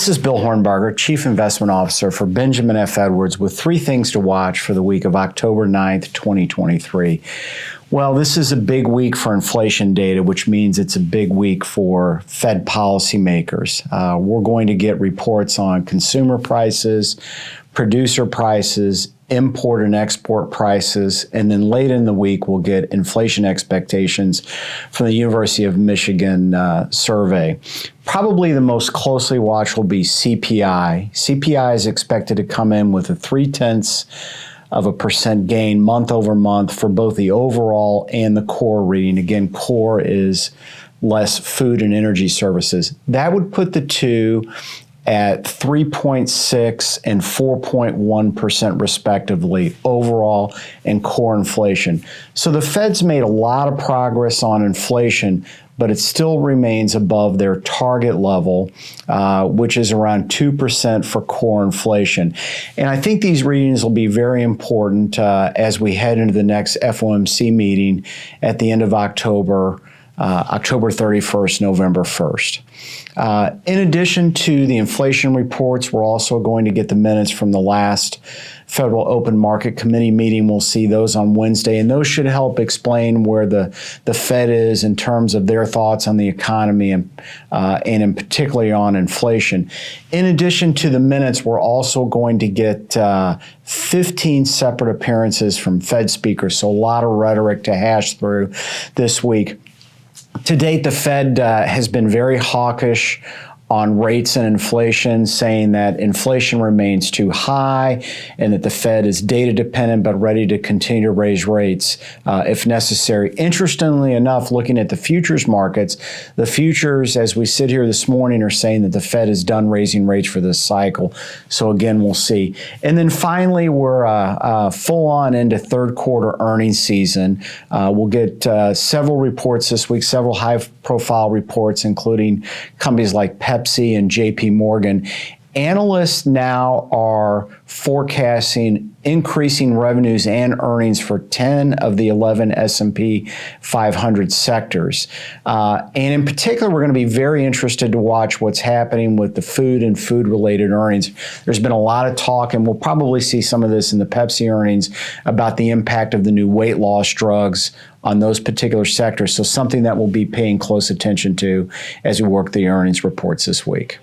This is Bill Hornbarger, Chief Investment Officer for Benjamin F. Edwards, with three things to watch for the week of October 9th, 2023. Well, this is a big week for inflation data, which means it's a big week for Fed policymakers. We're going to get reports on consumer prices, producer prices, import and export prices, and then late in the week we'll get inflation expectations from the University of Michigan survey. Probably the most closely watched will be CPI. CPI is expected to come in with a 0.3% gain month over month for both the overall and the core reading. Again, core is less food and energy services. That would put the two at 3.6 and 4.1% respectively, overall and core inflation. So the Fed's made a lot of progress on inflation, but it still remains above their target level, which is around 2% for core inflation. And I think these readings will be very important as we head into the next FOMC meeting at the end of October, October 31st, November 1st. In addition to the inflation reports, we're also going to get the minutes from the last Federal Open Market Committee meeting. We'll see those on Wednesday, and those should help explain where the Fed is in terms of their thoughts on the economy and in particular on inflation. In addition to the minutes, we're also going to get 15 separate appearances from Fed speakers, so a lot of rhetoric to hash through this week. To date, the Fed has been very hawkish on rates and inflation, saying that inflation remains too high and that the Fed is data dependent but ready to continue to raise rates if necessary. Interestingly enough, looking at the futures markets, the futures, as we sit here this morning, are saying that the Fed is done raising rates for this cycle. So again, we'll see. And then finally, we're full on into third quarter earnings season. We'll get several reports this week, several high profile reports, including companies like Pepsi and JP Morgan. Analysts now are forecasting increasing revenues and earnings for 10 of the 11 S&P 500 sectors. And in particular, we're going to be very interested to watch what's happening with the food and food-related earnings. There's been a lot of talk, and we'll probably see some of this in the Pepsi earnings, about the impact of the new weight loss drugs on those particular sectors. So something that we'll be paying close attention to as we work the earnings reports this week.